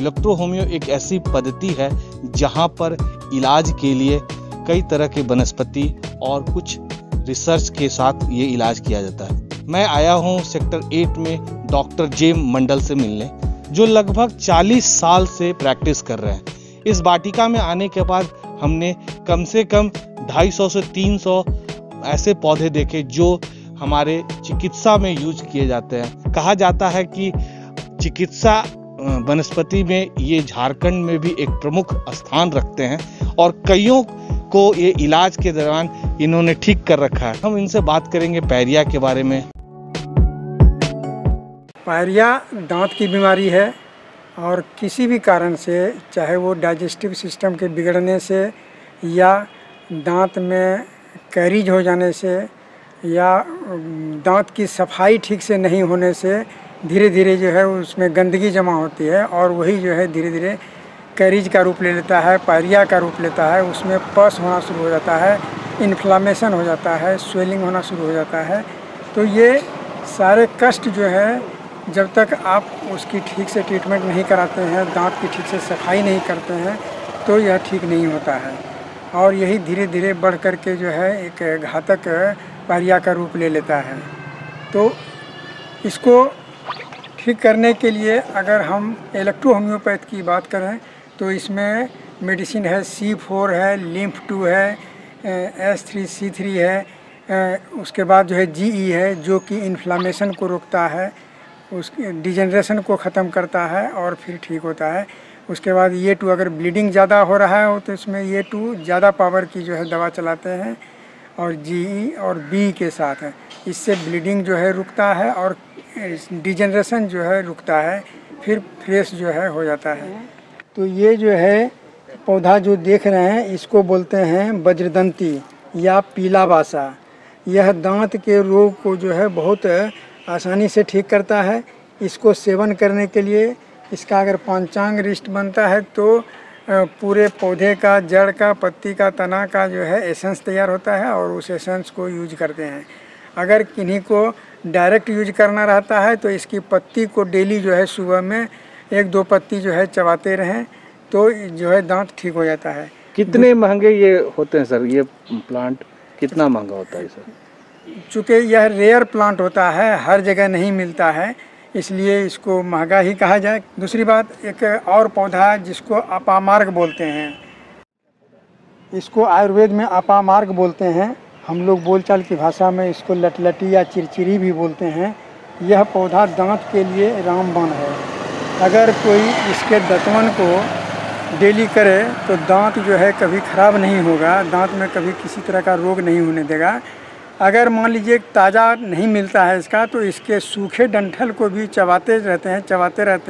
Electro homeo एक ऐसी पद्धति है जहां पर इलाज के लिए कई तरह के वनस्पति और कुछ रिसर्च के साथ ये इलाज किया जाता है। मैं आया हूं सेक्टर 8 में डॉक्टर जे मंडल से मिलने, जो लगभग 40 साल से प्रैक्टिस कर रहे हैं। इस वाटिका में आने के बाद हमने कम से कम 250 से 300 ऐसे पौधे देखे जो हमारे चिकित्सा में यूज किए जाते हैं। कहा जाता है कि चिकित्सा वनस्पति में ये झारखंड में भी एक प्रमुख स्थान रखते हैं और कईयों को ये इलाज के दौरान इन्होंने ठीक कर रखा है। हम इनसे बात करेंगे पायरिया के बारे में। पायरिया दांत की बीमारी है और किसी भी कारण से, चाहे वो डाइजेस्टिव सिस्टम के बिगड़ने से या दांत में कैरीज हो जाने से या दांत की सफाई ठीक से नहीं होने से धीरे धीरे जो है उसमें गंदगी जमा होती है और वही जो है धीरे धीरे कैरीज का रूप ले लेता है, पायरिया का रूप लेता है। उसमें पस होना शुरू हो जाता है, इन्फ्लामेशन हो जाता है, स्वेलिंग होना शुरू हो जाता है। तो ये सारे कष्ट जो है, जब तक आप उसकी ठीक से ट्रीटमेंट नहीं कराते हैं, दांत की ठीक से सफाई नहीं करते हैं, तो यह ठीक नहीं होता है और यही धीरे धीरे बढ़ कर के जो है एक घातक पायरिया का रूप ले लेता है। तो इसको ठीक करने के लिए अगर हम इलेक्ट्रो होम्योपैथ की बात करें तो इसमें मेडिसिन है, C4 है, लिम्फ 2 है, S3 C3 है, उसके बाद जो है GE है जो कि इन्फ्लामेशन को रोकता है, उसके डिजेनरेशन को ख़त्म करता है और फिर ठीक होता है। उसके बाद E2 अगर ब्लीडिंग ज़्यादा हो रहा है तो इसमें E2 ज़्यादा पावर की जो है दवा चलाते हैं और GE और B के साथ है। इससे ब्लीडिंग जो है रुकता है और डिजेनरेशन जो है रुकता है, फिर फ्रेश जो है हो जाता है। तो ये जो है पौधा जो देख रहे हैं इसको बोलते हैं वज्रदंती या पीला बासा। यह दांत के रोग को जो है बहुत आसानी से ठीक करता है। इसको सेवन करने के लिए इसका अगर पंचांग रिष्ट बनता है तो पूरे पौधे का, जड़ का, पत्ती का, तना का जो है एसेंस तैयार होता है और उस एसेंस को यूज करते हैं। अगर किन्हीं को डायरेक्ट यूज करना रहता है तो इसकी पत्ती को डेली जो है सुबह में 1-2 पत्ती जो है चबाते रहें तो जो है दांत ठीक हो जाता है। कितने महंगे ये होते हैं सर? ये प्लांट कितना महंगा होता है सर? चूँकि यह रेयर प्लांट होता है, हर जगह नहीं मिलता है, इसलिए इसको महंगा ही कहा जाए। दूसरी बात, एक और पौधा है जिसको अपामार्ग बोलते हैं। इसको आयुर्वेद में अपामार्ग बोलते हैं, हम लोग बोलचाल की भाषा में इसको लटलटी या चिरचिरी भी बोलते हैं। यह पौधा दांत के लिए रामबाण है। अगर कोई इसके दतवन को डेली करे तो दांत जो है कभी ख़राब नहीं होगा, दांत में कभी किसी तरह का रोग नहीं होने देगा। अगर मान लीजिए ताज़ा नहीं मिलता है इसका तो इसके सूखे डंठल को भी चबाते रहते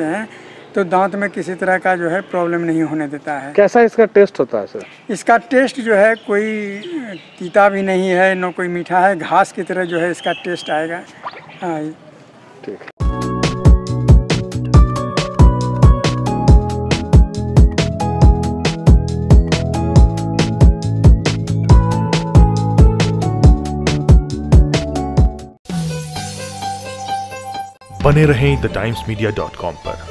हैं तो दांत में किसी तरह का जो है प्रॉब्लम नहीं होने देता है। कैसा इसका टेस्ट होता है सर? इसका टेस्ट जो है कोई तीता भी नहीं है, न कोई मीठा है, घास की तरह जो है इसका टेस्ट आएगा। हाँ ठीक। बने रहें TheTimesMedia.com पर।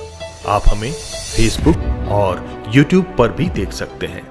आप हमें Facebook और YouTube पर भी देख सकते हैं।